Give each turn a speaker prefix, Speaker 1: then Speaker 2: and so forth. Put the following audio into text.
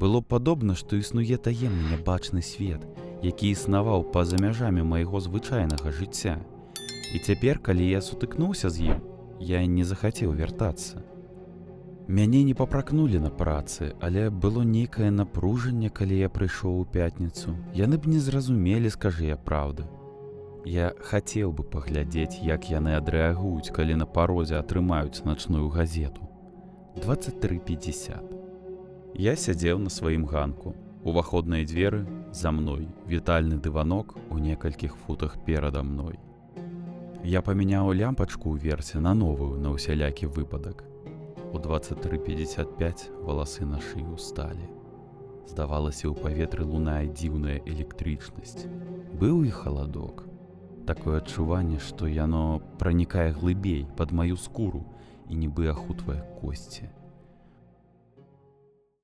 Speaker 1: Было падобна, што існуе таемны нябачны свет, які існаваў па-за мяжамі майго звычайнага жыцця. І цяпер, калі я сутыкнуўся з ім, я не захацеў вяртацца. Мяне не папракнулі на працы, але было нейкае напружанне, калі я прыйшоў у пятніцу. Яны б не зразумелі, скажы я праўду. Я хацеў бы паглядзець, як яны адрэагуюць, калі на парозе атрымаюць начную газету. 23:50. Я сядзеў на сваім ганку. Уваходныя дзверы за мной, вітальны дыванок у некалькіх футах перада мной. Я памяняў лямпачку ўверсе на новую на ўсялякі выпадак. У 23:55 валасы на шыю сталі. Здавалася, у паветры лунае дзіўная электрычнасць. Быў і халадок. Такое адчуванне, што яно пранікае глыбей пад маю скуру і нібы ахутвае косці.